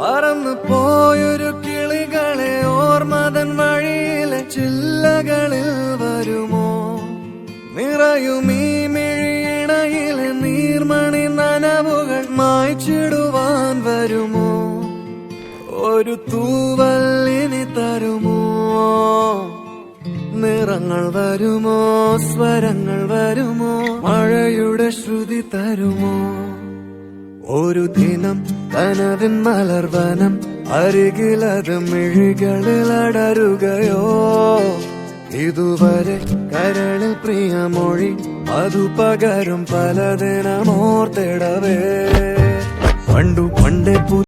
പറന്നു പോയൊരു കിളികളെ ഓർമ്മതൻ വഴിയിലെ ചില്ലകളിൽ വരുമോ? നിറയും ഈ മിഴിയിണയിലെ നീർമണി നനവുകൾ മായ്ച്ചിടുവാൻ വരുമോ? ഒരു തൂവല്ലിനി തരുമോ? നിറങ്ങൾ വരുമോ? സ്വരങ്ങൾ വരുമോ? മഴയുടെ ശ്രുതി തരുമോ? ഒരു ദിനം കനവിൻ മലർവനം അരികിലത് മിഴികളിൽ അടരുകയോ? ഇതുവരെ കരളിൽ പ്രിയമൊഴി അതു പകരും പലതിനമോർത്തിടവേ. പണ്ടു പണ്ടേ